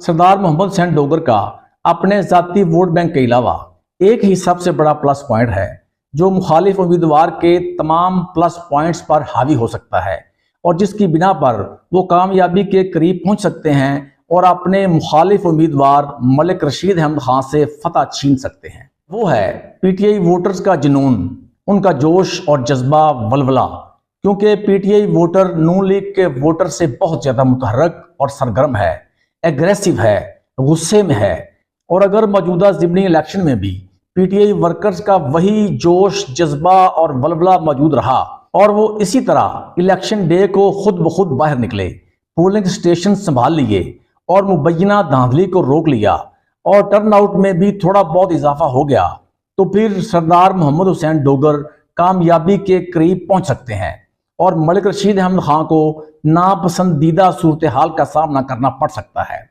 सरदार मोहम्मद हुसैन डोगर का अपने जाती वोट बैंक के अलावा एक ही सबसे बड़ा प्लस पॉइंट है जो मुखालिफ उम्मीदवार के तमाम प्लस पॉइंट्स पर हावी हो सकता है और जिसकी बिना पर वो कामयाबी के करीब पहुंच सकते हैं और अपने मुखालिफ उम्मीदवार मलिक रशीद अहमद खान से फतह छीन सकते हैं। वो है पीटीआई वोटर्स का जुनून, उनका जोश और जज्बा वलवला, क्योंकि पीटीआई वोटर नून लीग के वोटर से बहुत ज्यादा मुतहर्रक और सरगर्म है, एग्रेसिव है, गुस्से में है। और अगर मौजूदा ज़िमनी इलेक्शन में भी पीटीआई वर्कर्स का वही जोश, जज्बा और वलवला मौजूद रहा और वो इसी तरह इलेक्शन डे को खुद ब खुद बाहर निकले, पोलिंग स्टेशन संभाल लिए और मुबैना धांधली को रोक लिया और टर्नआउट में भी थोड़ा बहुत इजाफा हो गया, तो फिर सरदार मोहम्मद हुसैन डोगर कामयाबी के करीब पहुंच सकते हैं और मलिक रशीद अहमद खान को नापसंदीदा सूरत हाल का सामना करना पड़ सकता है।